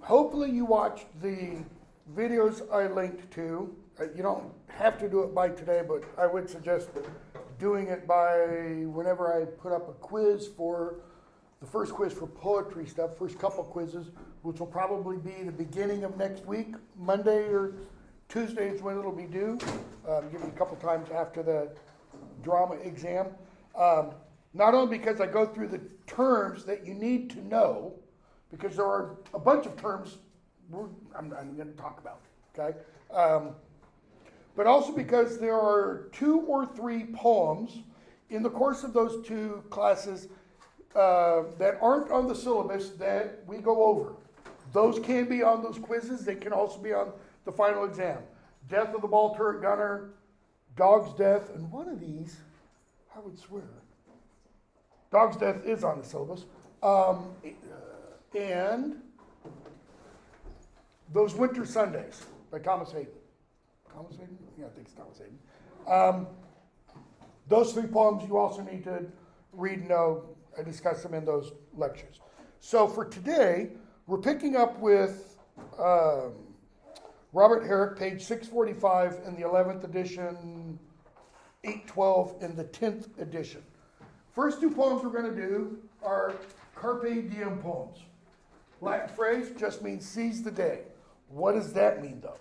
Hopefully you watched the videos I linked to. You don't have to do it by today, but I would suggest doing it by whenever I put up a quiz for the first quiz for poetry stuff, first couple quizzes, which will probably be the beginning of next week. Monday or Tuesday is when it'll be due. Give you a couple times after the drama exam. Not only because I go through the terms that you need to know, because there are a bunch of terms I'm going to talk about, okay? But also because there are 2 or 3 poems in the course of those 2 classes that aren't on the syllabus that we go over. Those can be on those quizzes. They can also be on the final exam. Death of the Ball Turret Gunner, Dog's Death, and one of these, I would swear, Dog's Death is on the syllabus. And Those Winter Sundays by Thomas Hayden. Thomas Hayden? Yeah, I think it's Thomas Hayden. Those 3 poems you also need to read and know. I discuss them in those lectures. So for today, we're picking up with Robert Herrick, page 645 in the 11th edition, 812 in the 10th edition. First 2 poems we're going to do are Carpe Diem poems. Latin phrase just means seize the day. What does that mean, though?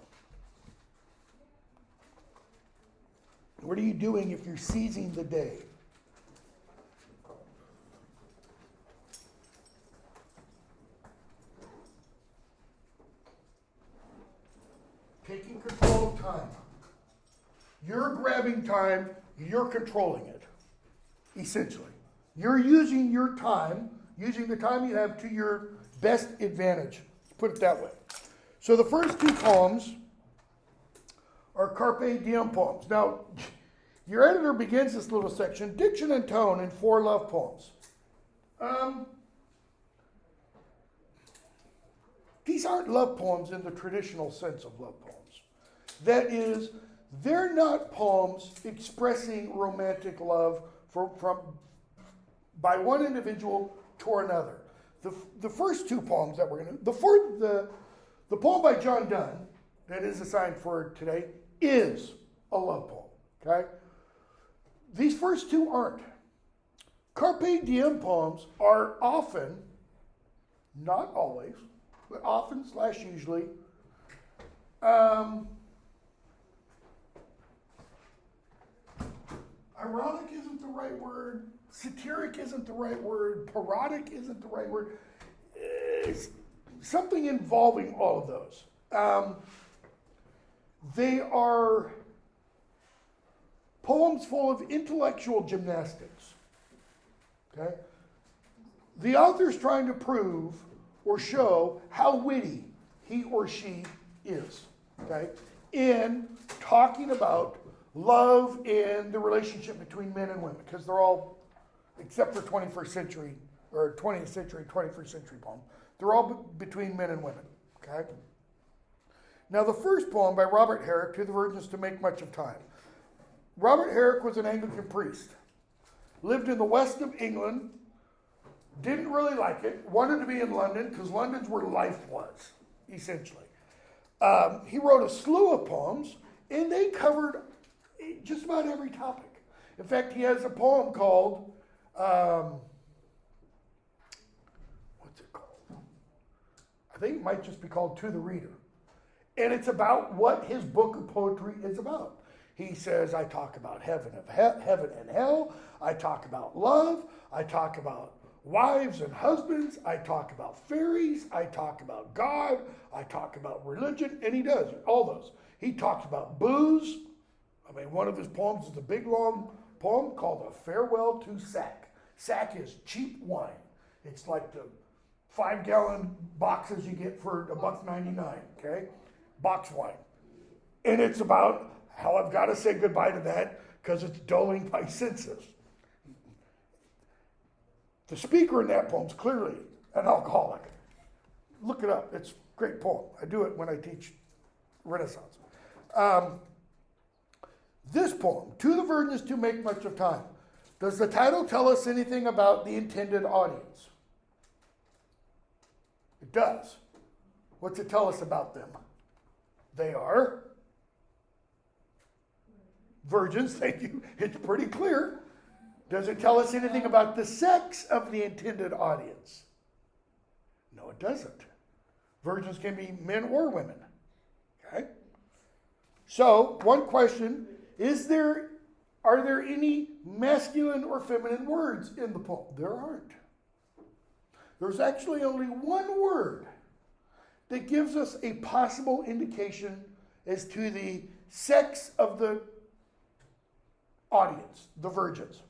What are you doing if you're seizing the day? Taking control of time. You're grabbing time, you're controlling it, essentially. You're using your time, using the time you have to your best advantage. Let's put it that way. So the first 2 poems are Carpe Diem poems. Now, your editor begins this little section, diction and tone in 4 love poems. These aren't love poems in the traditional sense of love poems. That is, they're not poems expressing romantic love by one individual to another. The first 2 poems that we're going to, the poem by John Donne that is assigned for today is a love poem, okay? These first 2 aren't. Carpe Diem poems are often, not always, but often / usually, ironic isn't the right word, satiric isn't the right word, parodic isn't the right word. It's something involving all of those. They are poems full of intellectual gymnastics. Okay? The author's trying to prove or show how witty he or she is. Okay? In talking about love and the relationship between men and women, because they're all, except for 21st century, or 20th century, 21st century poem, they're all between men and women, okay? Now the first poem by Robert Herrick, To the Virgins to Make Much of Time. Robert Herrick was an Anglican priest, lived in the west of England, didn't really like it, wanted to be in London, because London's where life was, essentially. He wrote a slew of poems, and they covered just about every topic. In fact, he has a poem called, what's it called? I think it might just be called To the Reader. And it's about what his book of poetry is about. He says, I talk about heaven and hell. I talk about love. I talk about wives and husbands. I talk about fairies. I talk about God. I talk about religion. And he does all those. He talks about booze. I mean, one of his poems is a big, long poem called A Farewell to Sack. Sack is cheap wine. It's like the 5-gallon boxes you get for $1.99, okay? Box wine. And it's about how I've got to say goodbye to that because it's dulling my senses. The speaker in that poem is clearly an alcoholic. Look it up. It's a great poem. I do it when I teach Renaissance. This poem, To the Virgins to Make Much of Time. Does the title tell us anything about the intended audience? It does. What's it tell us about them? They are virgins, thank you. It's pretty clear. Does it tell us anything about the sex of the intended audience? No, it doesn't. Virgins can be men or women. Okay? So, one question, are there any masculine or feminine words in the poem? There aren't. There's actually only one word that gives us a possible indication as to the sex of the audience, the virgins.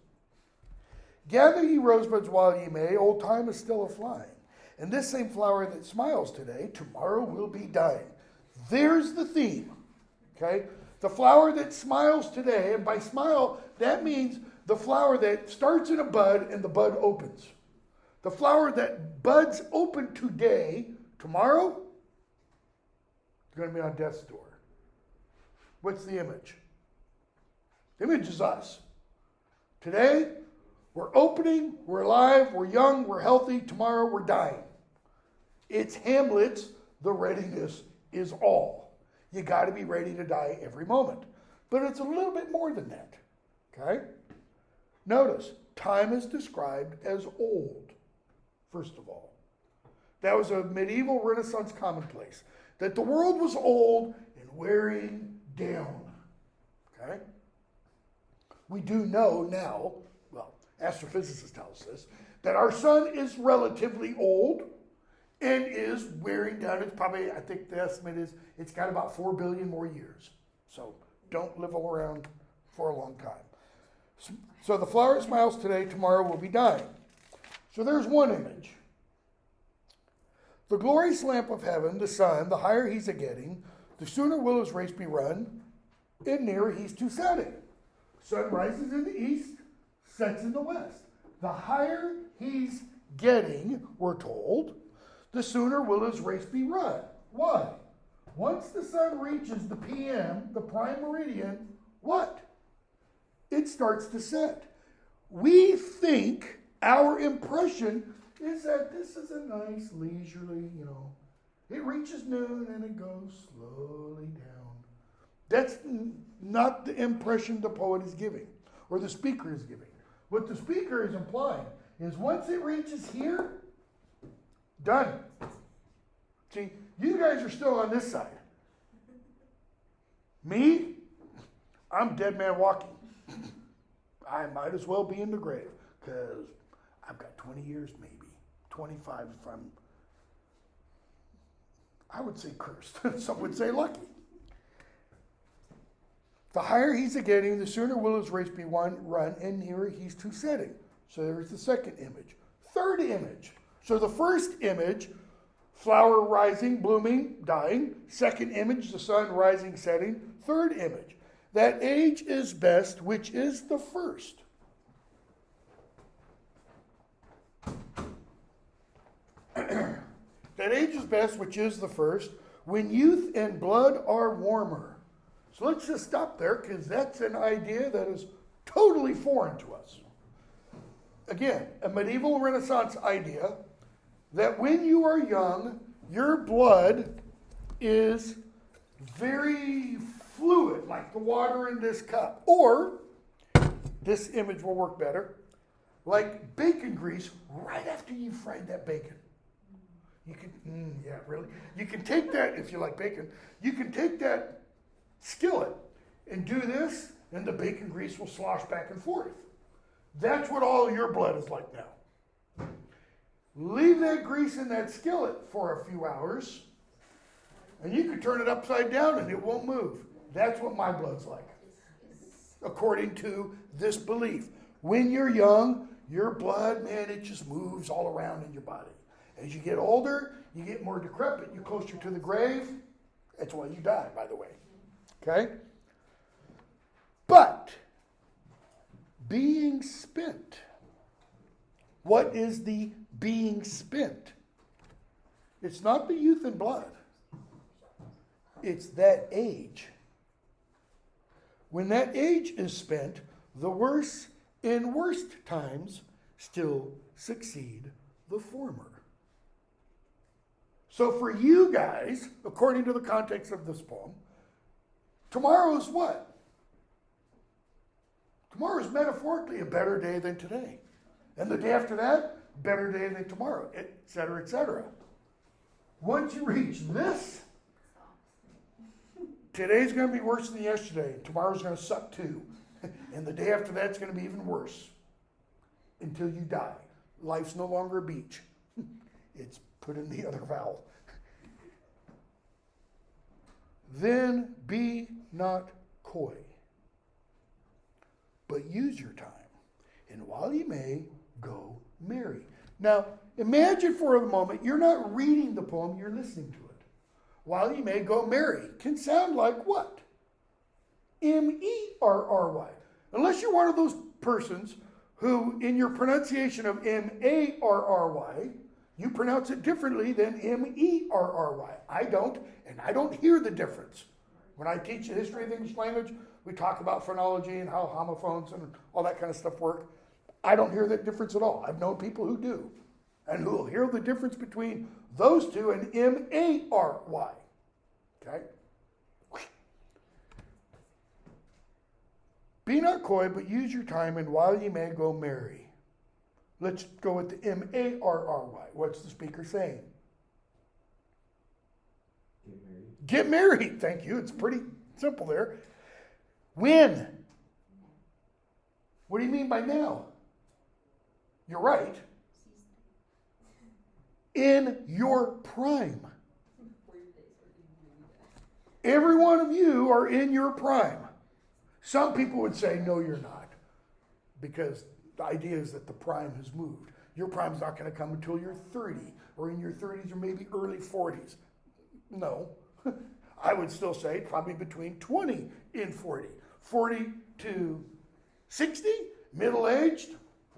Gather ye rosebuds while ye may, old time is still a-flying. And this same flower that smiles today, tomorrow will be dying. There's the theme, okay? The flower that smiles today, and by smile, that means the flower that starts in a bud and the bud opens. The flower that buds open today, tomorrow, is going to be on death's door. What's the image? The image is us. Today, we're opening, we're alive, we're young, we're healthy. Tomorrow, we're dying. It's Hamlet's, the readiness is all. You got to be ready to die every moment. But it's a little bit more than that. Okay? Notice, time is described as old, first of all. That was a medieval Renaissance commonplace. That the world was old and wearing down. Okay? We do know now, well, astrophysicists tell us this, that our sun is relatively old and is wearing down. It's probably, I think the estimate is, it's got about 4 billion more years. So don't live around for a long time. So the flower smiles today, tomorrow will be dying. So there's one image. The glorious lamp of heaven, the sun, the higher he's a-getting, the sooner will his race be run, and nearer he's to setting. Sun rises in the east, sets in the west. The higher he's getting, we're told, the sooner will his race be run. Why? Once the sun reaches the PM, the prime meridian, what? It starts to set. We think, our impression is that this is a nice leisurely, it reaches noon and it goes slowly down. That's not the impression the poet is giving, or the speaker is giving. What the speaker is implying is once it reaches here, done. See, you guys are still on this side. Me, I'm dead man walking. I might as well be in the grave, because I've got 20 years maybe, 25 if I would say cursed. Some would say lucky. The higher he's a-getting, the sooner will his race be run, and nearer he's to setting. So there's the second image. Third image. So the first image, flower rising, blooming, dying. Second image, the sun rising, setting. Third image, that age is best, which is the first. That age is best, which is the first, when youth and blood are warmer. So let's just stop there, because that's an idea that is totally foreign to us. Again, a medieval Renaissance idea that when you are young, your blood is very fluid, like the water in this cup. Or, this image will work better, like bacon grease right after you fried that bacon. You can, really. You can take that, if you like bacon, you can take that skillet and do this, and the bacon grease will slosh back and forth. That's what all your blood is like now. Leave that grease in that skillet for a few hours, and you can turn it upside down and it won't move. That's what my blood's like, according to this belief. When you're young, your blood, man, it just moves all around in your body. As you get older, you get more decrepit, you're closer to the grave. That's why you die, by the way. Okay? But, being spent. What is the being spent? It's not the youth and blood. It's that age. When that age is spent, the worse in worst times still succeed the former. So for you guys, according to the context of this poem, tomorrow is what? Tomorrow is metaphorically a better day than today. And the day after that, better day than tomorrow, etc., etc. Once you reach this, today's going to be worse than yesterday. Tomorrow's going to suck too. And the day after that's going to be even worse. Until you die. Life's no longer a beach. It's put in the other vowel. Then be not coy, but use your time. And while you may, go marry. Now, imagine for a moment, you're not reading the poem, you're listening to it. While you may, go marry can sound like what? M-E-R-R-Y. Unless you're one of those persons who, in your pronunciation of M-A-R-R-Y, you pronounce it differently than M-E-R-R-Y. I don't, and I don't hear the difference. When I teach the history of the English language, we talk about phonology and how homophones and all that kind of stuff work. I don't hear that difference at all. I've known people who do, and who will hear the difference between those two and M-A-R-Y. Okay? Be not coy, but use your time, and while you may, go marry. Let's go with the M-A-R-R-Y. What's the speaker saying? Get married. Get married. Thank you. It's pretty simple there. When? What do you mean by now? You're right. In your prime. Every one of you are in your prime. Some people would say, no, you're not. Because the idea is that the prime has moved. Your prime's not going to come until you're 30, or in your 30s, or maybe early 40s. No. I would still say probably between 20 and 40. 40 to 60, middle-aged,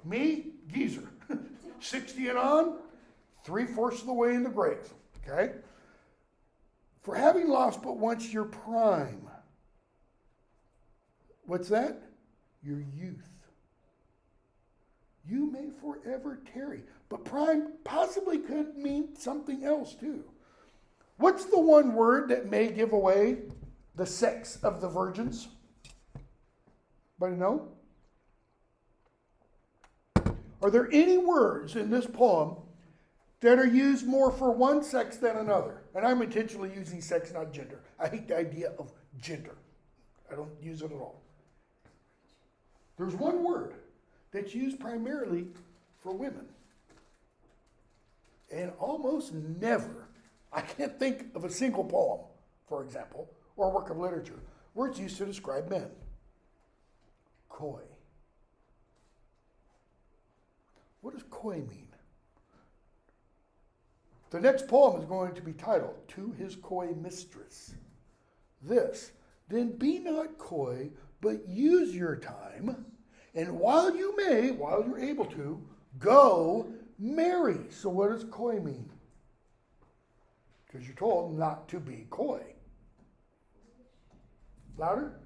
me, geezer. 60 and on, 3/4 of the way in the grave. Okay? For having lost but once your prime. What's that? Your youth. You may forever tarry. But prime possibly could mean something else too. What's the one word that may give away the sex of the virgins? Anybody know? Are there any words in this poem that are used more for one sex than another? And I'm intentionally using sex, not gender. I hate the idea of gender. I don't use it at all. There's one word that's used primarily for women. And almost never, I can't think of a single poem, for example, or work of literature, where it's used to describe men. Coy. What does coy mean? The next poem is going to be titled, To His Coy Mistress. This, then be not coy, but use your time, and while you may, while you're able to, go marry. So what does coy mean? Because you're told not to be coy. Louder?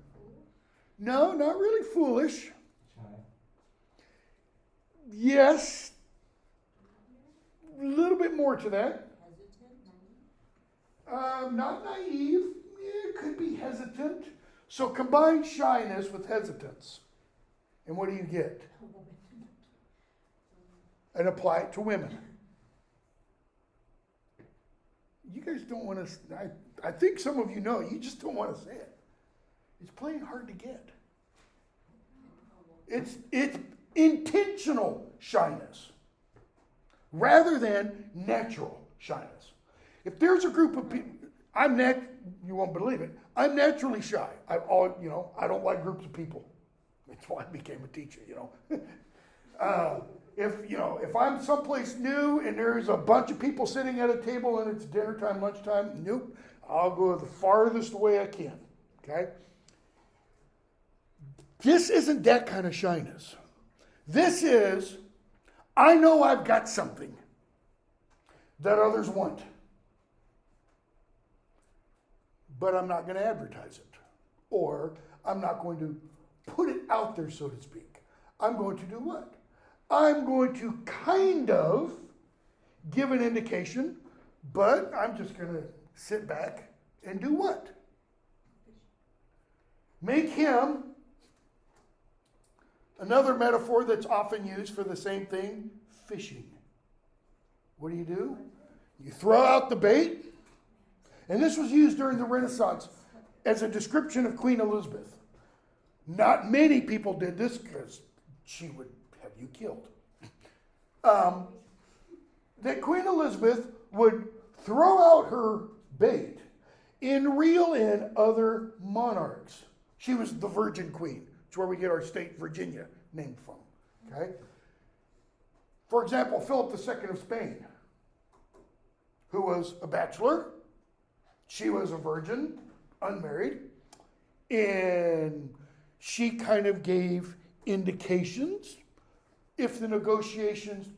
No, not really foolish. Shy. Yes. A little bit more to that. Not naive. Yeah, it could be hesitant. So combine shyness with hesitance. And what do you get? And apply it to women. You guys don't want to, I think some of you know, you just don't want to say it. It's plain hard to get. It's intentional shyness rather than natural shyness. If there's a group of people, you won't believe it, I'm naturally shy. I don't like groups of people. That's why I became a teacher, If I'm someplace new and there's a bunch of people sitting at a table and it's dinner time, lunchtime, nope, I'll go the farthest away I can, okay? This isn't that kind of shyness. This is, I know I've got something that others want, but I'm not going to advertise it, or I'm not going to put it out there, so to speak. I'm going to do what? I'm going to kind of give an indication, But I'm just going to sit back and do what? Make him, another metaphor that's often used for the same thing, fishing. What do? You throw out the bait. And this was used during the Renaissance as a description of Queen Elizabeth. Not many people did this because she would have you killed. That Queen Elizabeth would throw out her bait and reel in other monarchs. She was the Virgin Queen. It's where we get our state, Virginia, named from. Okay? For example, Philip II of Spain, who was a bachelor. She was a virgin, unmarried, and she kind of gave indications. If the negotiations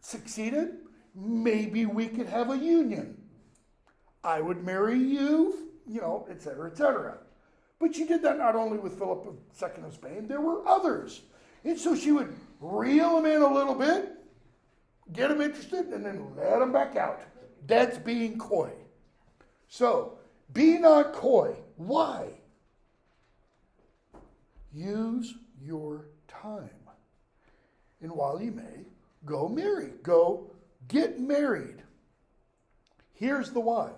succeeded, maybe we could have a union. I would marry you, et cetera, et cetera. But she did that not only with Philip II of Spain, there were others. And so she would reel them in a little bit, get them interested, and then let them back out. That's being coy. So, be not coy. Why? Use your time. And while you may, go marry. Go get married. Here's the why.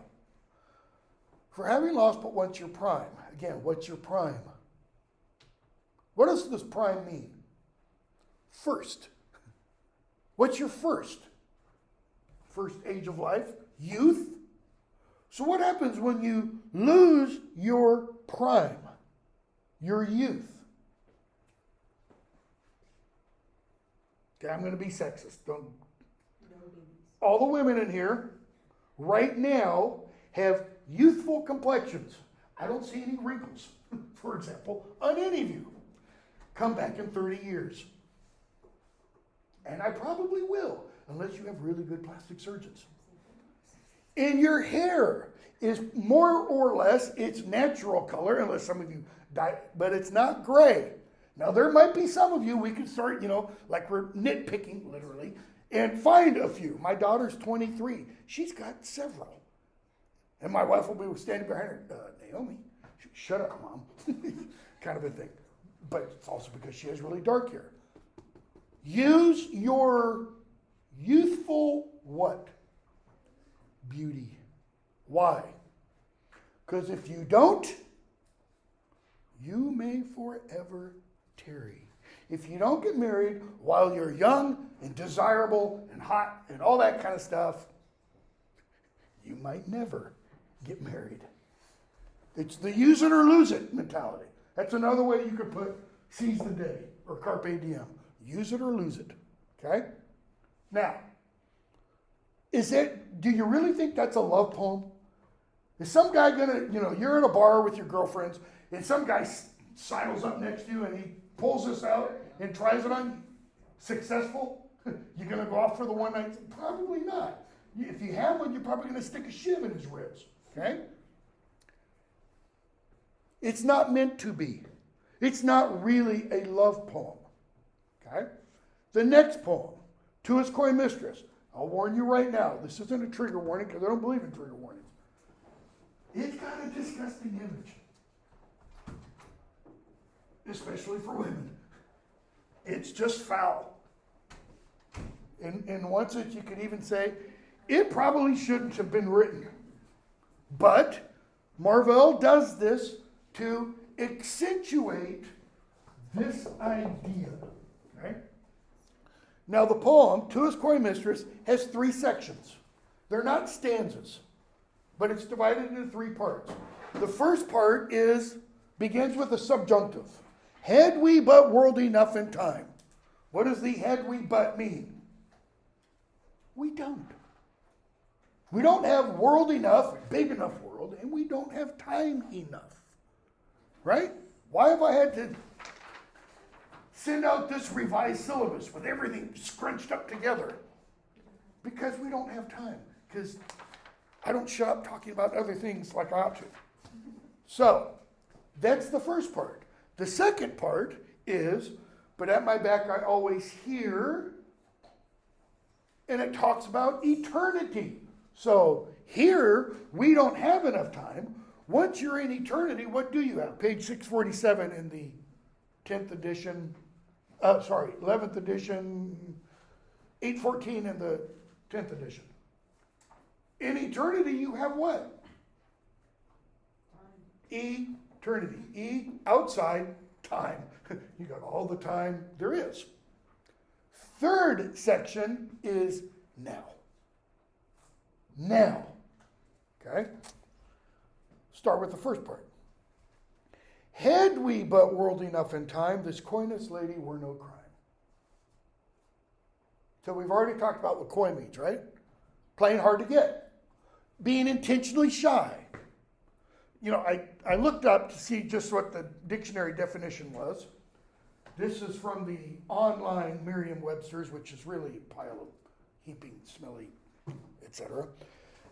For having lost but once your prime. Again, what's your prime? What does this prime mean? First. What's your first? First age of life? Youth? So what happens when you lose your prime, your youth? Okay, I'm going to be sexist. All the women in here right now have youthful complexions. I don't see any wrinkles, for example, on any of you. Come back in 30 years. And I probably will, unless you have really good plastic surgeons. And your hair is more or less its natural color, unless some of you dye, but it's not gray. Now, there might be some of you, we can start, like we're nitpicking, literally, and find a few. My daughter's 23. She's got several. And my wife will be standing behind her, Naomi, shut up, Mom, kind of a thing. But it's also because she has really dark hair. Use your youthful what? Beauty. Why? Because if you don't, you may forever tarry. If you don't get married while you're young and desirable and hot and all that kind of stuff, you might never get married. It's the use it or lose it mentality. That's another way you could put seize the day or Carpe Diem. Use it or lose it. Okay? Now, do you really think that's a love poem? Is some guy gonna, you're in a bar with your girlfriends and some guy sidles up next to you and he pulls this out and tries it on you? Successful? You're gonna go off for the one night? Probably not. If you have one, you're probably gonna stick a shiv in his ribs. Okay? It's not meant to be. It's not really a love poem. Okay? The next poem, To His Mistress. I'll warn you right now, this isn't a trigger warning because I don't believe in trigger warnings. It's got a disgusting image. Especially for women. It's just foul. And once you could even say, it probably shouldn't have been written. But Marvell does this to accentuate this idea. Okay? Now the poem, To His Mistress, has 3 sections. They're not stanzas, but it's divided into 3 parts. The first part begins with a subjunctive. Had we but world enough in time. What does the had we but mean? We don't. We don't have world enough, big enough world, and we don't have time enough. Right? Why have I had to send out this revised syllabus with everything scrunched up together? Because we don't have time. Because I don't shut up talking about other things like I ought to. So, that's the first part. The second part is, but at my back I always hear, and it talks about eternity. So here, we don't have enough time. Once you're in eternity, what do you have? Page 647 in the 10th edition, 11th edition, 814 in the 10th edition. In eternity, you have what? Eternity. E, outside, time. You got all the time there is. Third section is now. Now. Okay? Start with the first part. Had we but world enough in time, this coyness lady were no crime. So we've already talked about what coy means, right? Playing hard to get. Being intentionally shy. You know, I looked up to see just what the dictionary definition was. This is from the online Merriam-Webster's, which is really a pile of heaping, smelly, etc.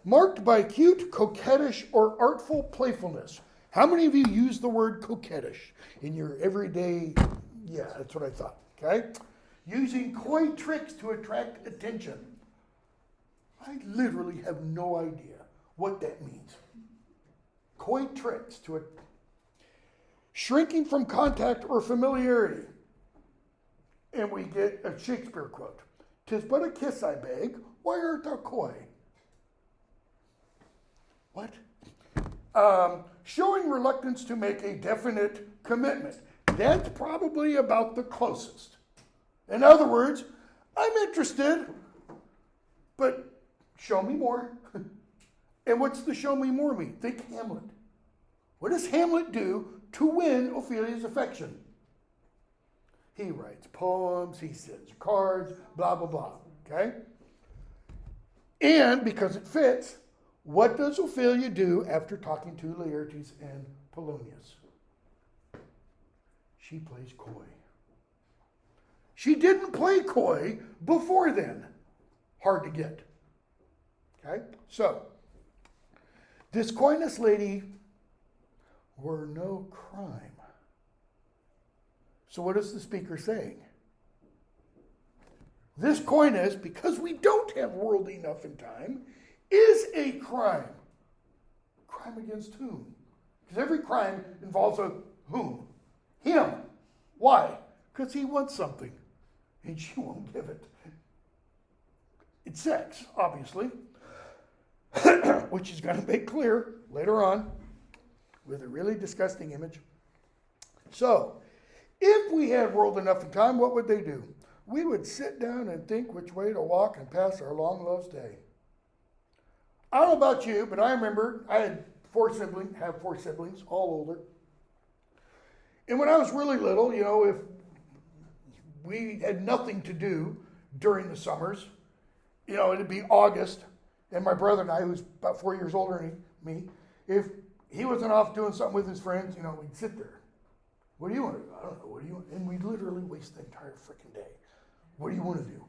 Marked by cute, coquettish, or artful playfulness. How many of you use the word coquettish in your everyday? Yeah, that's what I thought, okay? Using coy tricks to attract attention. I literally have no idea what that means. Coy tricks to it. Shrinking from contact or familiarity. And we get a Shakespeare quote. "'Tis but a kiss I beg, why art thou coy?" What? Showing reluctance to make a definite commitment. That's probably about the closest. In other words, I'm interested, but show me more. And what's the show me more mean? Think Hamlet. What does Hamlet do to win Ophelia's affection? He writes poems, he sends cards, blah, blah, blah. Okay? And because it fits, what does Ophelia do after talking to Laertes and Polonius? She plays coy. She didn't play coy before then. Hard to get. Okay? So, this coyness lady were no crime. So what is the speaker saying? This coyness, because we don't have world enough in time, is a crime. Crime against whom? Because every crime involves a whom? Him. Why? Because he wants something, and she won't give it. It's sex, obviously, which he's going to make clear later on with a really disgusting image. So, if we had world enough in time, what would they do? We would sit down and think which way to walk and pass our long lost day. I don't know about you, but I remember I have four siblings, all older. And when I was really little, you know, if we had nothing to do during the summers, you know, it'd be August, and my brother and I, who's about 4 years older than me, if he wasn't off doing something with his friends, you know, we'd sit there. What do you want to do? I don't know. What do you want? And we'd literally waste the entire freaking day. What do you want to do?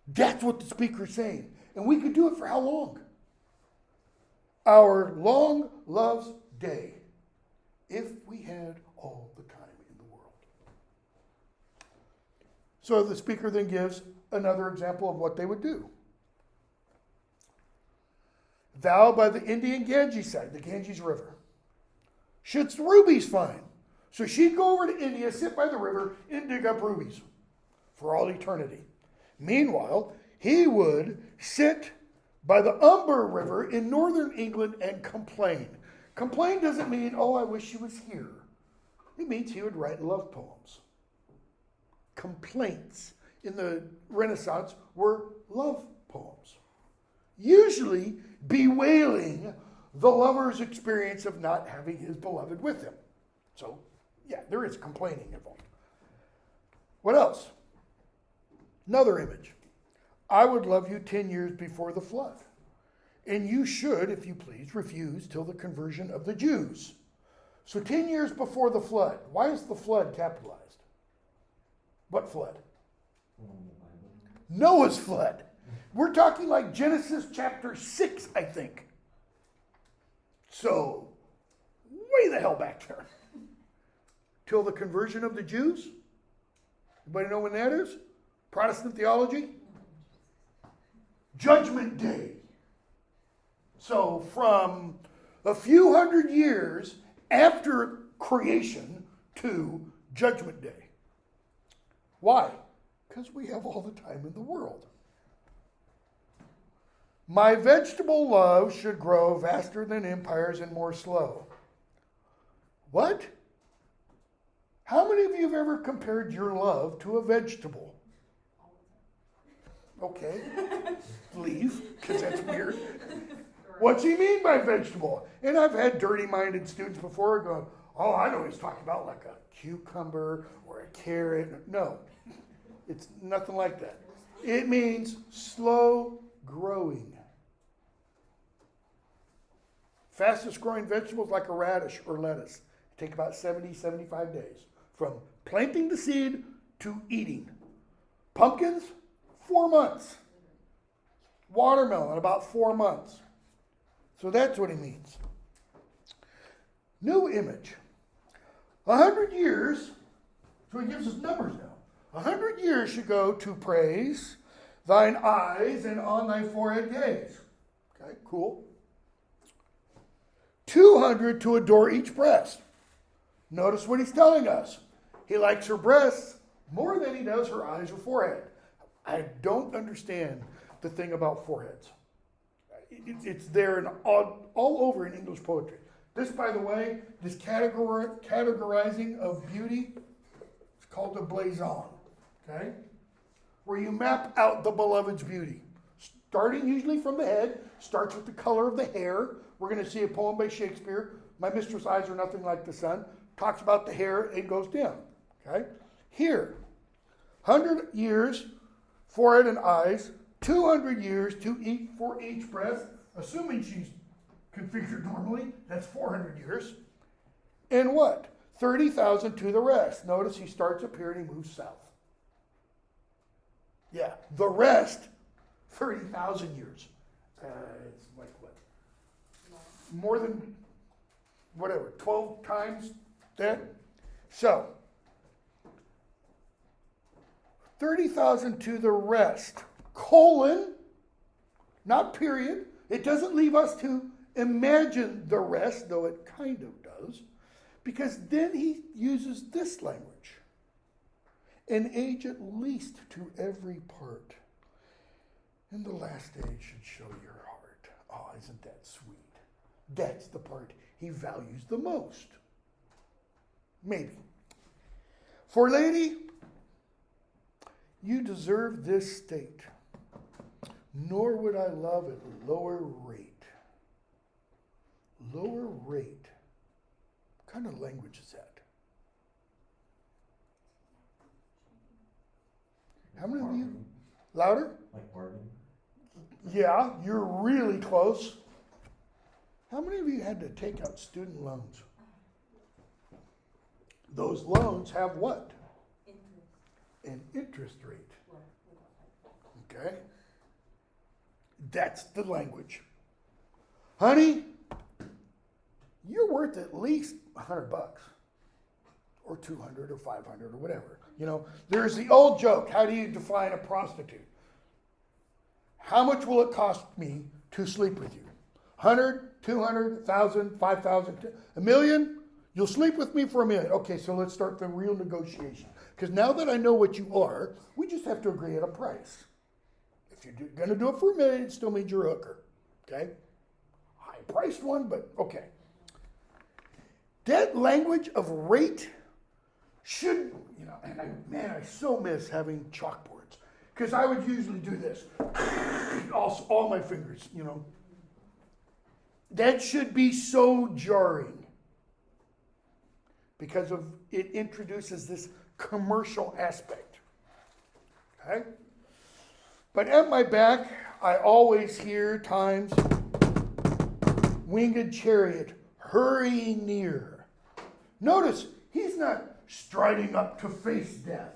That's what the speaker's saying. And we could do it for how long? Our long love's day, if we had all the time in the world. So the speaker then gives another example of what they would do. Thou by the Indian Ganges side, the Ganges River, shouldst rubies find. So she'd go over to India, sit by the river, and dig up rubies for all eternity. Meanwhile, he would sit by the Humber River in northern England and complain. Complain doesn't mean, oh, I wish she was here. It means he would write love poems. Complaints in the Renaissance were love poems, usually bewailing the lover's experience of not having his beloved with him. So, yeah, there is complaining involved. What else? Another image. I would love you 10 years before the flood. And you should, if you please, refuse till the conversion of the Jews. So 10 years before the flood. Why is the flood capitalized? What flood? Noah's flood. We're talking like Genesis chapter 6, I think. So, way the hell back there. Till the conversion of the Jews? Anybody know when that is? Protestant theology? Judgment Day. So from a few hundred years after creation to Judgment Day. Why? Because we have all the time in the world. My vegetable love should grow faster than empires and more slow. What? How many of you have ever compared your love to a vegetable? Okay, leave, because that's weird. What's he mean by vegetable? And I've had dirty-minded students before going, oh, I know he's talking about like a cucumber or a carrot. No, it's nothing like that. It means slow growing. Fastest growing vegetables like a radish or lettuce take about 70, 75 days from planting the seed to eating. Pumpkins, 4 months. Watermelon, about 4 months. So that's what he means. New image. 100 years, so he gives us numbers now. 100 years should go to praise thine eyes and on thy forehead gaze. Okay, cool. 200 to adore each breast. Notice what he's telling us. He likes her breasts more than he does her eyes or forehead. I don't understand the thing about foreheads. It's there in all over in English poetry. This, by the way, this categorizing of beauty, it's called a blazon, okay? Where you map out the beloved's beauty. Starting usually from the head, starts with the color of the hair. We're going to see a poem by Shakespeare, My Mistress' Eyes Are Nothing Like the Sun, talks about the hair, it goes down, okay? Here, 100 years, forehead and eyes, 200 years to eat for each breast, assuming she's configured normally, that's 400 years. And what? 30,000 to the rest. Notice he starts up here and he moves south. Yeah, the rest, 30,000 years. It's like what? More than, whatever, 12 times that? So, 30,000 to the rest, colon, not period. It doesn't leave us to imagine the rest, though it kind of does, because then he uses this language. An age at least to every part. And the last age should show your heart. Oh, isn't that sweet? That's the part he values the most. Maybe. For lady, you deserve this state, nor would I love at lower rate. Lower rate. What kind of language is that? How many of you? Louder? Like bargaining? Yeah, you're really close. How many of you had to take out student loans? Those loans have what? An interest rate. Okay? That's the language. Honey, you're worth at least $100 or 200 or 500 or whatever. You know, there's the old joke. How do you define a prostitute? How much will it cost me to sleep with you? 100, 200, 1,000, 5,000, a million? You'll sleep with me for $1 million. Okay, so let's start the real negotiation. Because now that I know what you are, we just have to agree at a price. If you're going to do it for $1 million, it still means you're a hooker. Okay? High-priced one, but okay. That language of rate should, you know, and I so miss having chalkboards. Because I would usually do this. All my fingers, you know. That should be so jarring. Because of it introduces this commercial aspect. Okay? But at my back, I always hear times winged chariot hurrying near. Notice, he's not striding up to face death,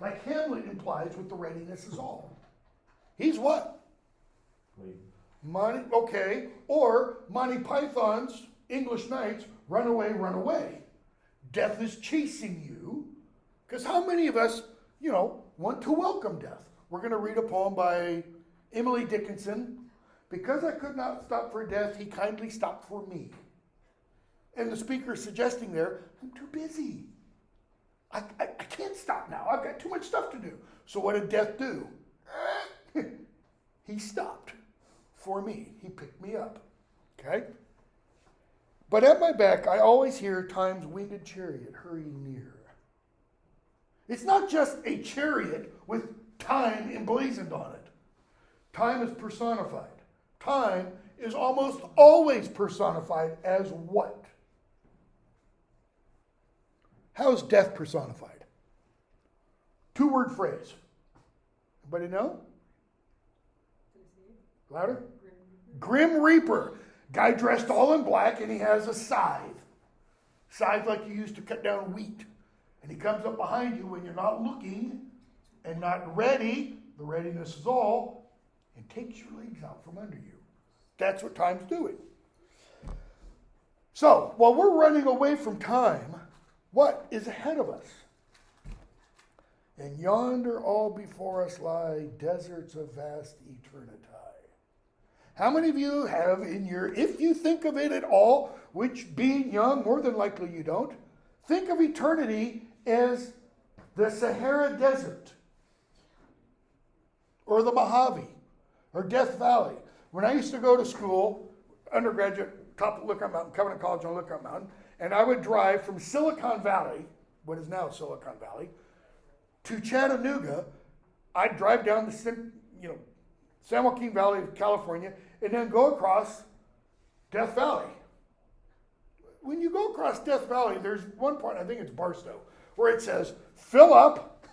like Hamlet implies with the readiness is all. He's what? Or Monty Python's English Knights, run away, run away. Death is chasing you, because how many of us, want to welcome death? We're going to read a poem by Emily Dickinson, Because I could not stop for death, he kindly stopped for me. And the speaker is suggesting there, I'm too busy. I can't stop now. I've got too much stuff to do. So what did death do? He stopped for me. He picked me up. Okay? But at my back, I always hear time's winged chariot hurrying near. It's not just a chariot with time emblazoned on it. Time is personified. Time is almost always personified as what? How is death personified? Two-word phrase. Anybody know? Louder? Grim Reaper. Guy dressed all in black and he has a scythe. Scythe like you used to cut down wheat. And he comes up behind you when you're not looking and not ready. The readiness is all. And takes your legs out from under you. That's what time's doing. So, while we're running away from time, what is ahead of us? And yonder all before us lie deserts of vast eternity. How many of you have in your, if you think of it at all, which being young, more than likely you don't, think of eternity as the Sahara Desert or the Mojave or Death Valley. When I used to go to school, undergraduate, top of Lookout Mountain, Covenant College on Lookout Mountain, and I would drive from Silicon Valley, what is now Silicon Valley, to Chattanooga. I'd drive down the San Joaquin Valley of California, and then go across Death Valley. When you go across Death Valley, there's one point, I think it's Barstow, where it says, fill up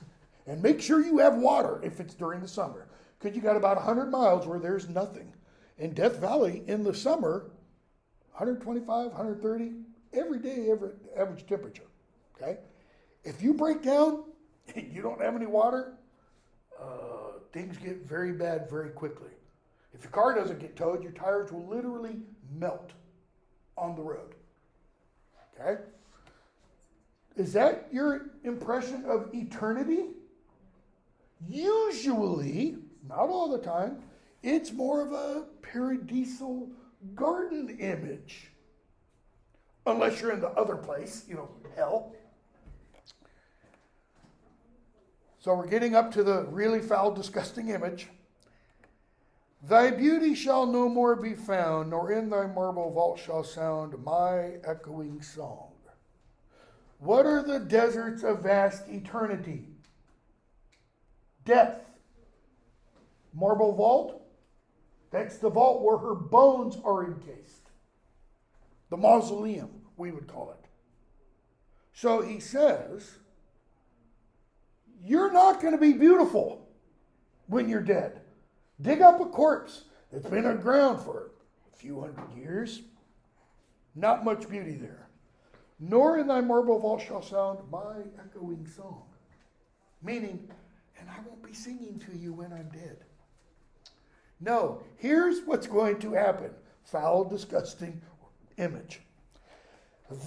and make sure you have water if it's during the summer. Because you got about 100 miles where there's nothing. In Death Valley, in the summer, 125, 130, every day, average temperature. Okay? If you break down and you don't have any water, things get very bad very quickly. If your car doesn't get towed, your tires will literally melt on the road. Okay? Is that your impression of eternity? Usually, not all the time, it's more of a paradisal garden image. Unless you're in the other place, hell. So we're getting up to the really foul, disgusting image. Thy beauty shall no more be found, nor in thy marble vault shall sound my echoing song. What are the deserts of vast eternity? Death. Marble vault? That's the vault where her bones are encased. The mausoleum, we would call it. So he says, you're not going to be beautiful when you're dead. Dig up a corpse that's been underground for a few hundred years. Not much beauty there. Nor in thy marble vault shall sound my echoing song. Meaning, and I won't be singing to you when I'm dead. No, here's what's going to happen. Foul, disgusting image.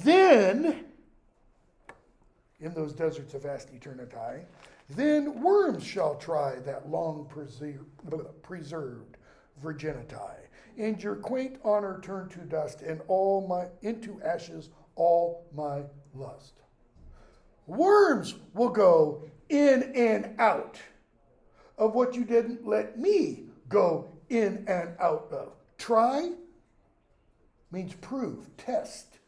Then, in those deserts of vast eternity, then worms shall try that long preserved virginity, and your quaint honor turn to dust, and into ashes all my lust. Worms will go in and out of what you didn't let me go in and out of. Try means prove, test.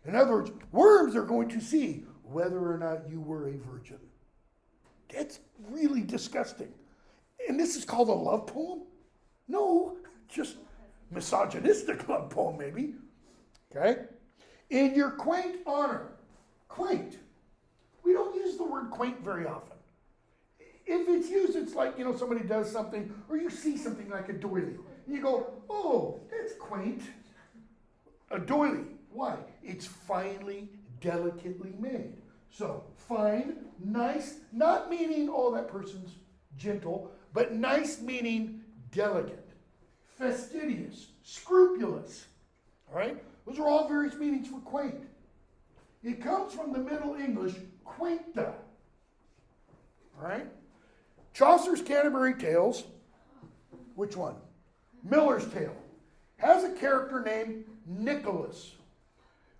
In other words, worms are going to see whether or not you were a virgin. That's really disgusting. And this is called a love poem? No, just misogynistic love poem maybe. Okay? In your quaint honor. Quaint. We don't use the word quaint very often. If it's used, it's like, somebody does something, or you see something like a doily. And you go, oh, that's quaint. A doily. Why? It's finely, delicately made. So, fine, nice, not meaning, oh, that person's gentle, but nice meaning delicate, fastidious, scrupulous. All right? Those are all various meanings for quaint. It comes from the Middle English, quainta. All right? Chaucer's Canterbury Tales, which one? Miller's Tale has a character named Nicholas.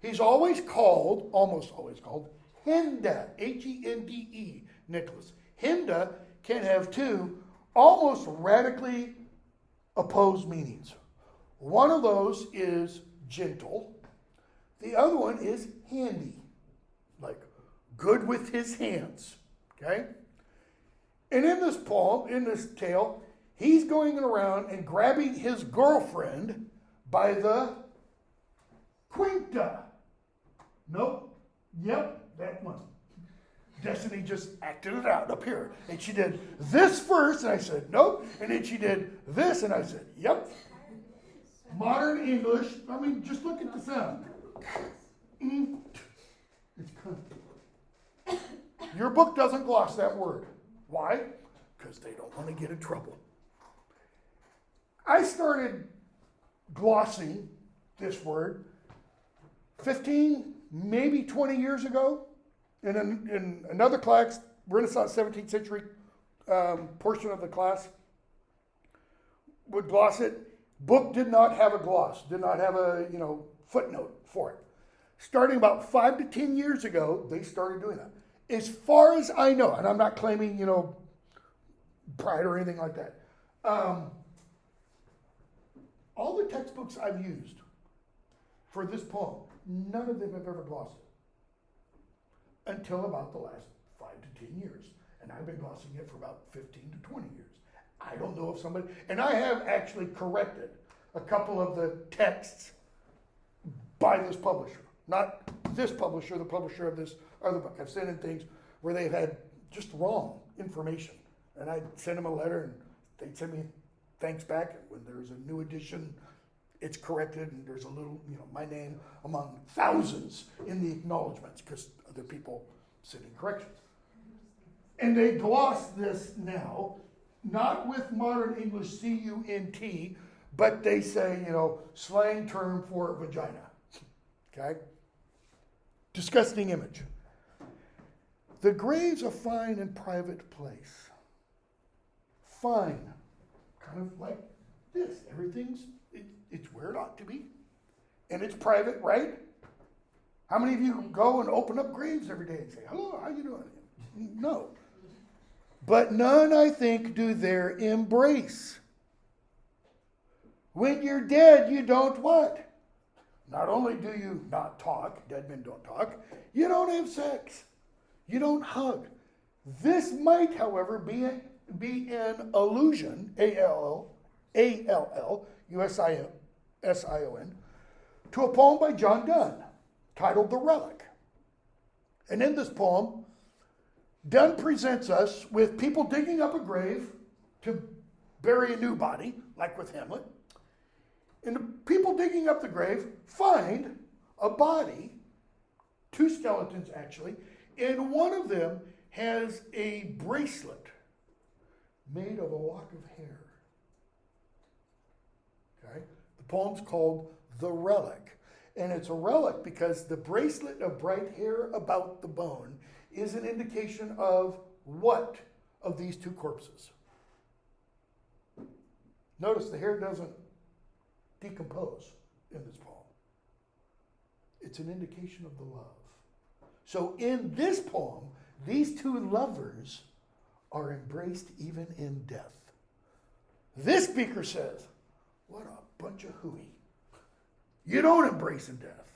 He's almost always called Henda, Hende, Nicholas. Henda can have two almost radically opposed meanings. One of those is gentle. The other one is handy, like good with his hands. Okay? And in this poem, in this tale, he's going around and grabbing his girlfriend by the quinta. Nope. Yep, that one. Destiny just acted it out up here. And she did this first, and I said, nope. And then she did this, and I said, yep. Modern English, I mean, just look at the sound. It's kind. Your book doesn't gloss that word. Why? Because they don't want to get in trouble. I started glossing this word 15, maybe 20 years ago in another class, Renaissance 17th century portion of the class would gloss it. Book did not have a gloss, did not have a footnote for it. Starting about 5 to 10 years ago, they started doing that. As far as I know, and I'm not claiming, pride or anything like that. All the textbooks I've used for this poem, none of them have ever glossed it until about the last 5 to 10 years. And I've been glossing it for about 15 to 20 years. I don't know if somebody, and I have actually corrected a couple of the texts by this publisher. Not this publisher, the publisher of this other book. I've sent in things where they've had just wrong information. And I'd send them a letter and they'd send me thanks back. And when there's a new edition, it's corrected and there's a little, my name among thousands in the acknowledgments because other people send in corrections. And they gloss this now, not with modern English C-U-N-T, but they say, slang term for vagina. Okay? Disgusting image. The grave's a fine and private place. Fine. Kind of like this. Everything's, it's where it ought to be. And it's private, right? How many of you go and open up graves every day and say, hello, how you doing? No. But none, I think, do there embrace. When you're dead, you don't what? Not only do you not talk, dead men don't talk, you don't have sex. You don't hug. This might, however, be an allusion, A-L-L-U-S-I-O-N, to a poem by John Donne titled The Relic. And in this poem, Donne presents us with people digging up a grave to bury a new body, like with Hamlet. And the people digging up the grave find a body, two skeletons actually, and one of them has a bracelet made of a lock of hair. Okay? The poem's called The Relic. And it's a relic because the bracelet of bright hair about the bone is an indication of what of these two corpses? Notice the hair doesn't decompose in this poem. It's an indication of the love. So in this poem, these two lovers are embraced even in death. This speaker says, what a bunch of hooey. You don't embrace in death.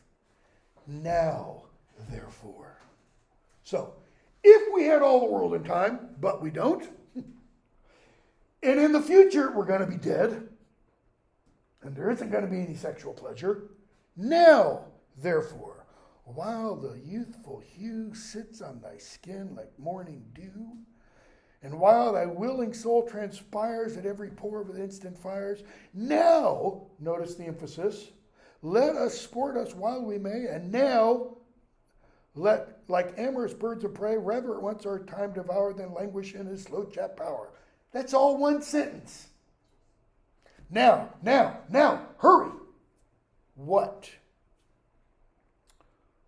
Now, therefore. So, if we had all the world in time, but we don't, and in the future we're going to be dead, and there isn't going to be any sexual pleasure, now, therefore, while the youthful hue sits on thy skin like morning dew, and while thy willing soul transpires at every pore with instant fires, now, notice the emphasis, let us sport us while we may, and now, let, like amorous birds of prey, rather at once our time devour than languish in his slow chat power. That's all one sentence. Now, hurry. What?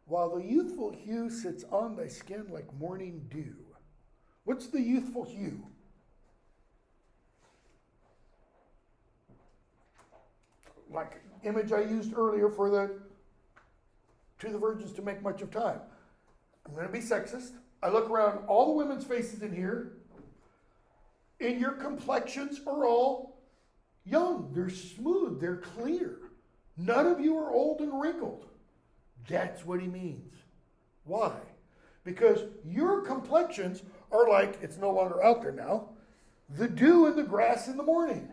While the youthful hue sits on thy skin like morning dew. What's the youthful hue? like image I used earlier for to the virgins to make much of time. I'm going to be sexist. I look around all the women's faces in here, and your complexions are all young. They're smooth. They're clear. None of you are old and wrinkled. That's what he means. Why? Because your complexions are like, it's no longer out there now, the dew in the grass in the morning.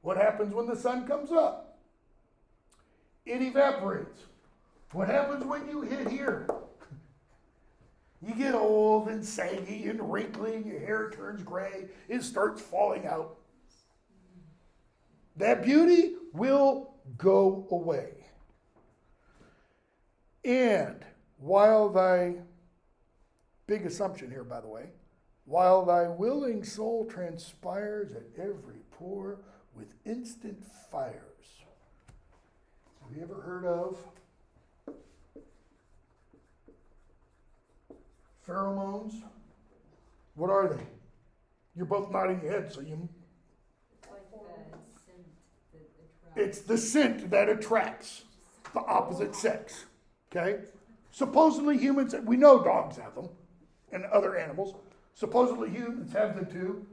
What happens when the sun comes up? It evaporates. What happens when you hit here? You get old and saggy and wrinkly, and your hair turns gray, it starts falling out. That beauty will go away. And while thy, big assumption here by the way, while thy willing soul transpires at every pore with instant fires. Have you ever heard of pheromones? What are they? You're both nodding your head, so you... It's the scent that attracts the opposite sex. Okay? Supposedly humans, we know dogs have them, and other animals. Supposedly humans have them too.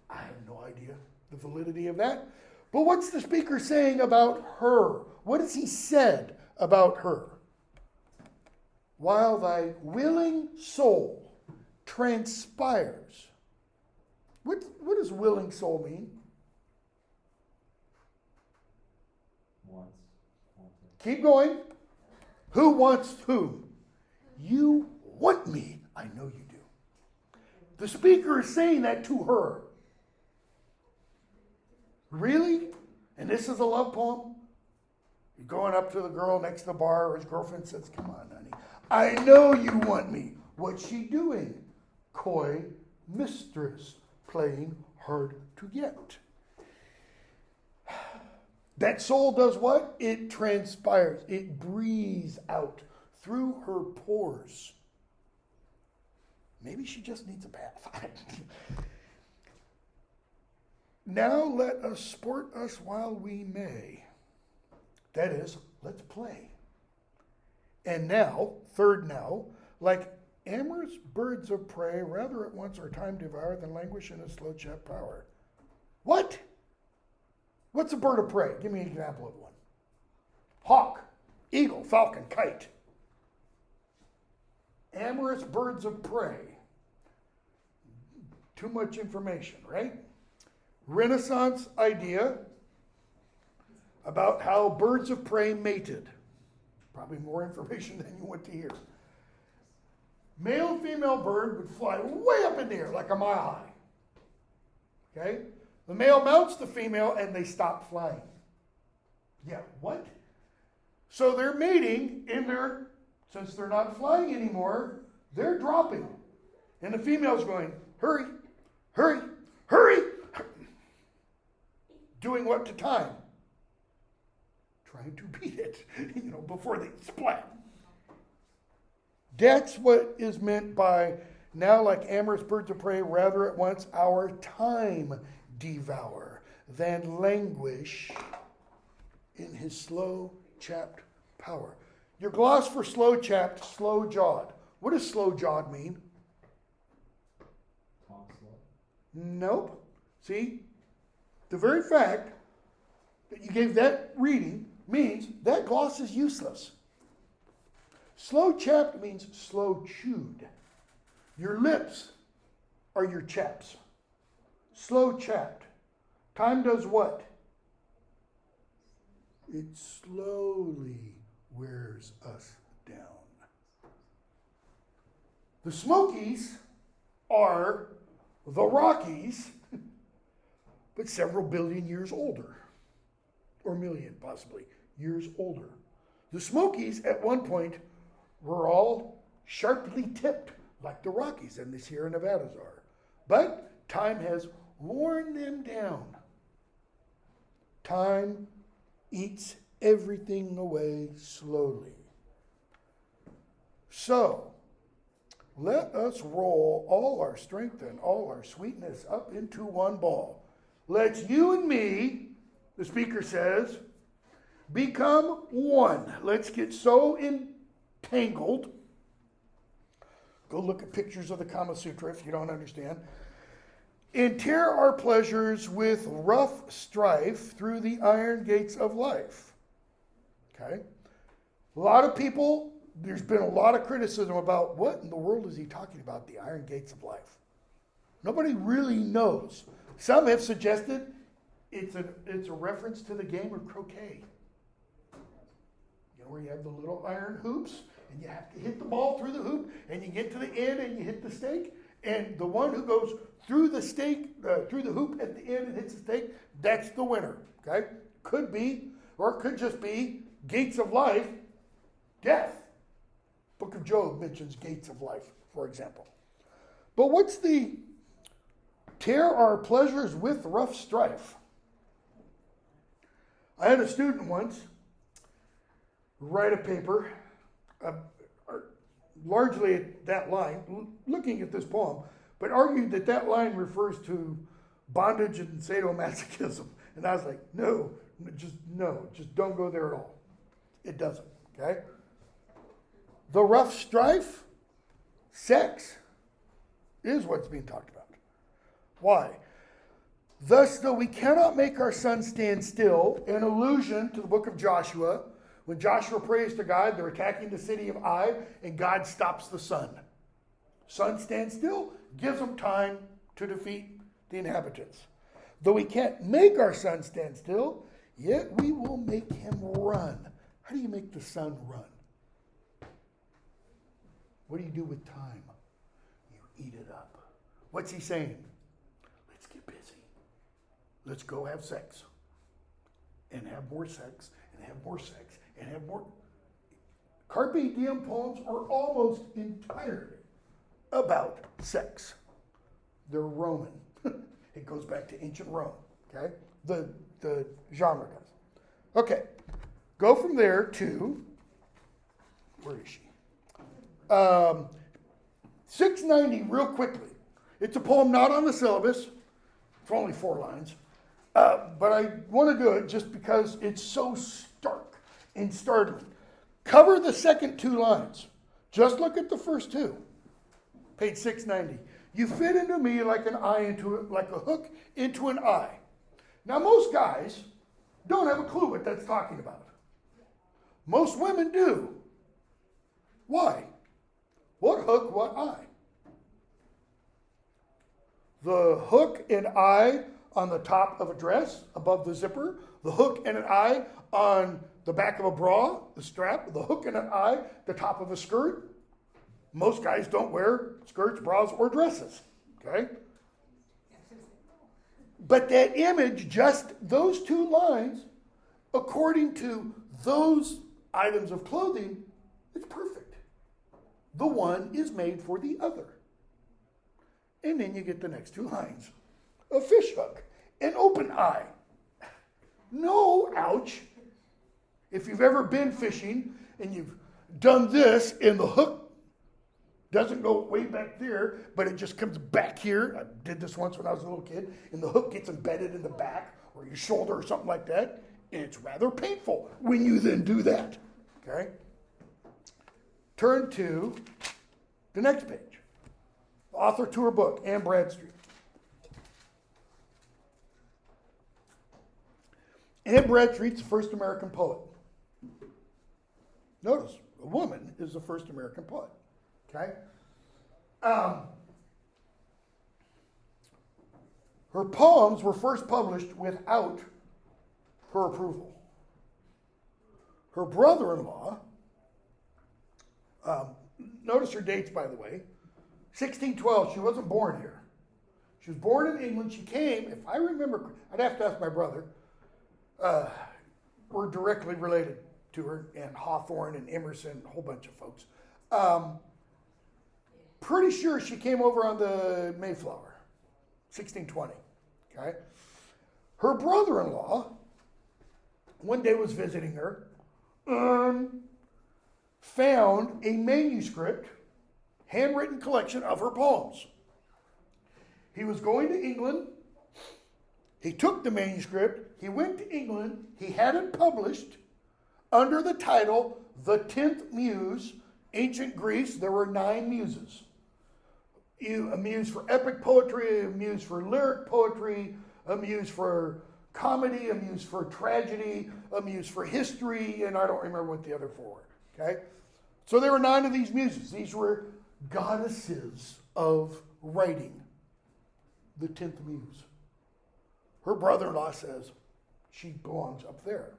I have no idea the validity of that. But what's the speaker saying about her? What has he said about her? While thy willing soul transpires. What does willing soul mean? Wants. Keep going. Who wants who? You want me. I know you do. The speaker is saying that to her. Really? And this is a love poem? You're going up to the girl next to the bar, or his girlfriend says, come on, honey. I know you want me. What's she doing? Coy mistress, playing hard to get. That soul does what? It transpires. It breathes out through her pores. Maybe she just needs a bath. Now let us sport us while we may. That is, let's play. And now, third now, like amorous birds of prey, rather at once our time devour than languish in a slow chat power. What? What's a bird of prey? Give me an example of one. Hawk, eagle, falcon, kite. Amorous birds of prey. Too much information, right? Renaissance idea about how birds of prey mated. Probably more information than you want to hear. Male and female bird would fly way up in the air, like a mile high. Okay? The male mounts the female and they stop flying. Yeah, what? So they're mating in their, since they're not flying anymore, they're dropping. And the female's going, hurry, hurry, hurry. Doing what to time? Trying to beat it, before they splat. That's what is meant by now like amorous birds of prey, rather at once our time devour than languish in his slow chapped power. Your gloss for slow chapped, slow jawed. What does slow jawed mean? Nope. See, the very fact that you gave that reading means that gloss is useless. Slow chapped means slow chewed. Your lips are your chaps. Slow chapped. Time does what? It slowly wears us down. The Smokies are the Rockies, but several billion years older, or million possibly, years older. The Smokies at one point were all sharply tipped like the Rockies and the Sierra Nevadas are. But time has worn them down. Time eats everything away slowly. So, let us roll all our strength and all our sweetness up into one ball. Let's you and me, the speaker says, become one. Let's get so entangled. Go look at pictures of the Kama Sutra if you don't understand. And tear our pleasures with rough strife through the iron gates of life. Okay? A lot of people, there's been a lot of criticism about what in the world is he talking about, the iron gates of life. Nobody really knows. Some have suggested it's a reference to the game of croquet. You know, where you have the little iron hoops, and you have to hit the ball through the hoop, and you get to the end and you hit the stake, and the one who goes through the stake, through the hoop at the end and hits the stake, that's the winner. Okay? Could be, or it could just be gates of life, death. Book of Job mentions gates of life, for example. But what's the tear our pleasures with rough strife? I had a student once write a paper, largely at that line, looking at this poem, but argued that that line refers to bondage and sadomasochism. And I was like, no, just don't go there at all. It doesn't, okay? The rough strife, sex, is what's being talked about. Why? Thus, though we cannot make our sun stand still, an allusion to the book of Joshua, when Joshua prays to God, they're attacking the city of Ai, and God stops the sun. Sun stands still, gives them time to defeat the inhabitants. Though we can't make our sun stand still, yet we will make him run. How do you make the sun run? What do you do with time? You eat it up. What's he saying? Let's get busy. Let's go have sex. And have more sex, and have more sex, and have more. Carpe Diem poems are almost entirely about sex. They're Roman. It goes back to ancient Rome, okay? The genre does. Okay, go from there to, where is she? 690, real quickly. It's a poem not on the syllabus. It's only 4 lines. But I want to do it just because it's so stark and startling. Cover the second 2 lines. Just look at the first 2. Page 690. You fit into me like an eye into it, like a hook into an eye. Now, most guys don't have a clue what that's talking about. Most women do. Why? What hook, what eye? The hook and eye on the top of a dress, above the zipper. The hook and an eye on the back of a bra, the strap. The hook and an eye, the top of a skirt. Most guys don't wear skirts, bras, or dresses, okay? But that image, just those 2 lines, according to those items of clothing, it's perfect. The one is made for the other. And then you get the next 2 lines. A fish hook, an open eye. No, ouch. If you've ever been fishing and you've done this and the hook doesn't go way back there, but it just comes back here. I did this once when I was a little kid, and the hook gets embedded in the back or your shoulder or something like that. And it's rather painful when you then do that. Okay? Turn to the next page. The author to her book, Anne Bradstreet. Anne Bradstreet's the first American poet. Notice, a woman is the first American poet. Okay? Her poems were first published without her approval. Her brother-in-law, notice her dates, by the way, 1612, she wasn't born here. She was born in England. She came, if I remember, I'd have to ask my brother, we're directly related to her, and Hawthorne and Emerson, a whole bunch of folks. Pretty sure she came over on the Mayflower, 1620, okay? Her brother-in-law, one day was visiting her, found a manuscript, handwritten collection of her poems. He was going to England. He took the manuscript. He went to England. He had it published. under the title, The 10th Muse. Ancient Greece, there were 9 muses. A muse for epic poetry, a muse for lyric poetry, a muse for comedy, a muse for tragedy, a muse for history, and I don't remember what the other 4 were. Okay? So there were 9 of these muses. These were goddesses of writing. The 10th muse. Her brother-in-law says she belongs up there.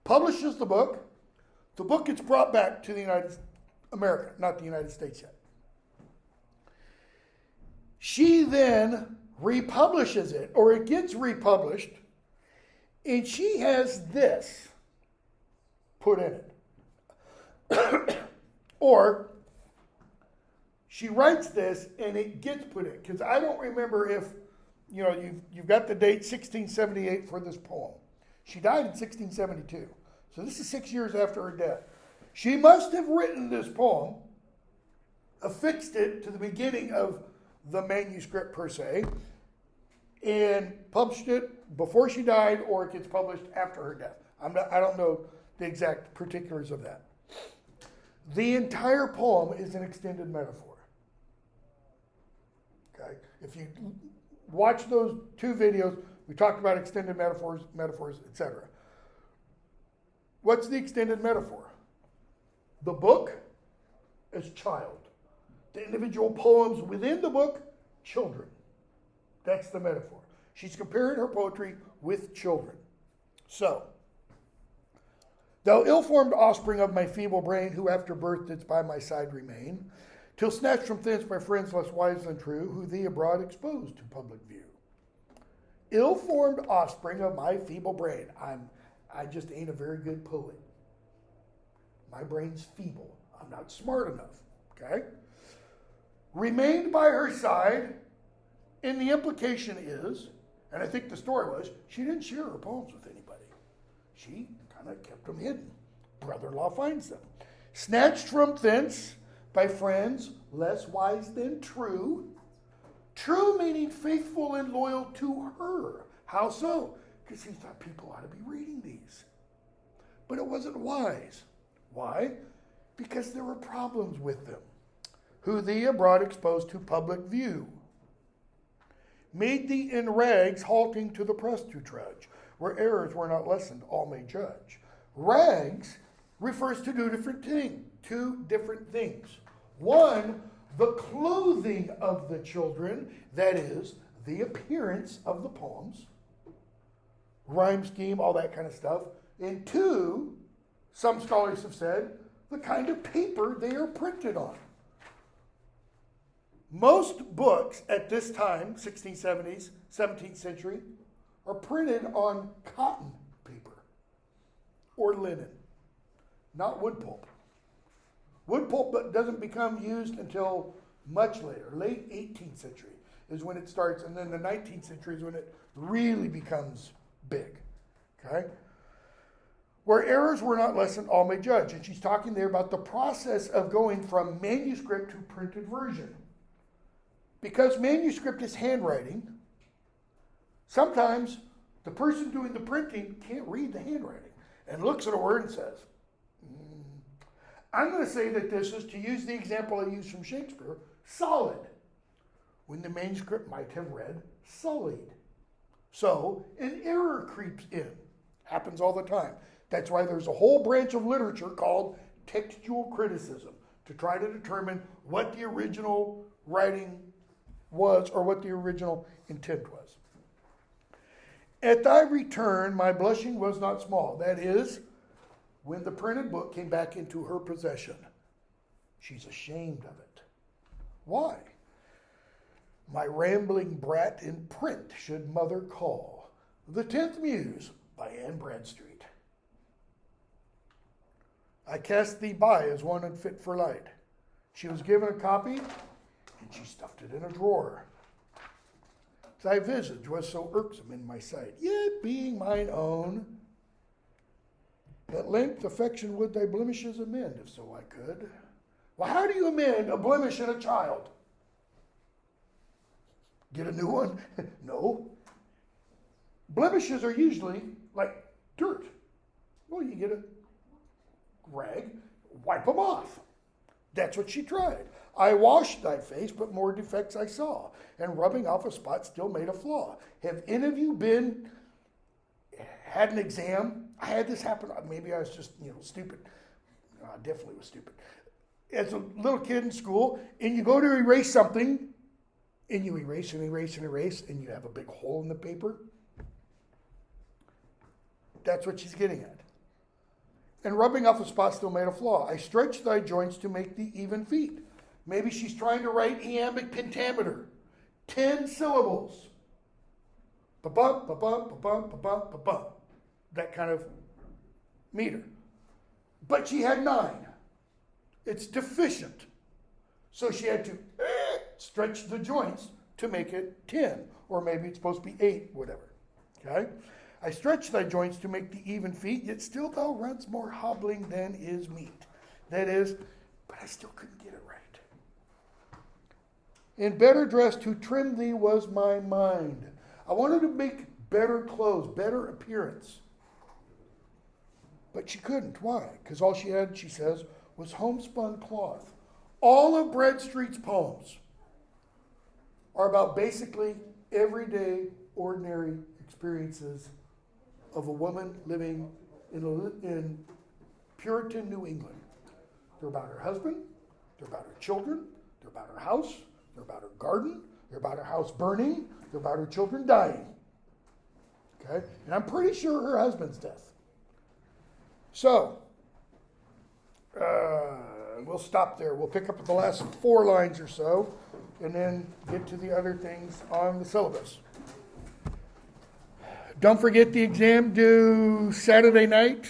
Publishes the book. The book gets brought back to America, not the United States yet. She then republishes it, or it gets republished, and she has this put in it. Or she writes this and it gets put in, because I don't remember if, you've got the date 1678 for this poem. She died in 1672. So this is 6 years after her death. She must have written this poem, affixed it to the beginning of the manuscript per se, and published it before she died, or it gets published after her death. I don't know the exact particulars of that. The entire poem is an extended metaphor. Okay? If you watch those 2 videos, we talked about extended metaphors, etc. What's the extended metaphor? The book is child. The individual poems within the book, children. That's the metaphor. She's comparing her poetry with children. So, thou ill-formed offspring of my feeble brain, who after birth didst by my side remain, till snatched from thence my friends less wise than true, who thee abroad exposed to public view. Ill-formed offspring of my feeble brain. I just ain't a very good poet. My brain's feeble. I'm not smart enough. Okay? Remained by her side, and the implication is, and I think the story was, she didn't share her poems with anybody. She kind of kept them hidden. Brother-in-law finds them. Snatched from thence by friends less wise than true. True meaning faithful and loyal to her. How so? Because he thought people ought to be reading these. But it wasn't wise. Why? Because there were problems with them. Who thee abroad exposed to public view. Made thee in rags halting to the press to trudge. Where errors were not lessened, all may judge. Rags refers to 2 different things. One, the clothing of the children, that is, the appearance of the poems, rhyme scheme, all that kind of stuff. And 2, some scholars have said, the kind of paper they are printed on. Most books at this time, 1670s, 17th century, are printed on cotton paper or linen, not wood pulp. Wood pulp doesn't become used until much later, late 18th century is when it starts, and then the 19th century is when it really becomes big. Okay? Where errors were not lessened, all may judge. And she's talking there about the process of going from manuscript to printed version. Because manuscript is handwriting, sometimes the person doing the printing can't read the handwriting and looks at a word and says, I'm going to say that this is, to use the example I used from Shakespeare, solid, when the manuscript might have read sullied. So an error creeps in. Happens all the time. That's why there's a whole branch of literature called textual criticism, to try to determine what the original writing was or what the original intent was. At thy return, my blushing was not small. That is, when the printed book came back into her possession. She's ashamed of it. Why? My rambling brat in print should mother call. The 10th Muse by Anne Bradstreet. I cast thee by as one unfit for light. She was given a copy, and she stuffed it in a drawer. Thy visage was so irksome in my sight, yet being mine own, at length affection would thy blemishes amend, if so I could. Well, how do you amend a blemish in a child? Get a new one? No. Blemishes are usually like dirt. Well, you get a rag, wipe them off. That's what she tried. I washed thy face, but more defects I saw, and rubbing off a spot still made a flaw. Have any of you had an exam? I had this happen. Maybe I was just, stupid. No, I definitely was stupid. As a little kid in school, and you go to erase something, and you erase and erase and erase, and you have a big hole in the paper. That's what she's getting at. And rubbing off a spot still made a flaw. I stretched thy joints to make thee even feet. Maybe she's trying to write iambic pentameter. 10 syllables. Ba-bum, ba-bum, ba-bum, ba-bum, ba-bum. That kind of meter. But she had 9. It's deficient. So she had to stretch the joints to make it 10. Or maybe it's supposed to be 8, whatever. Okay? I stretch thy joints to make thee even feet, yet still thou runs more hobbling than is meet. That is, but I still couldn't get it right. In better dress to trim thee was my mind. I wanted to make better clothes, better appearance. But she couldn't. Why? Because all she had, she says, was homespun cloth. All of Bradstreet's poems are about basically everyday, ordinary experiences of a woman living in Puritan New England. They're about her husband, they're about her children, they're about her house, they're about her garden, they're about her house burning, they're about her children dying. Okay? And I'm pretty sure her husband's death. So, we'll stop there. We'll pick up the last 4 lines or so, and then get to the other things on the syllabus. Don't forget the exam due Saturday night.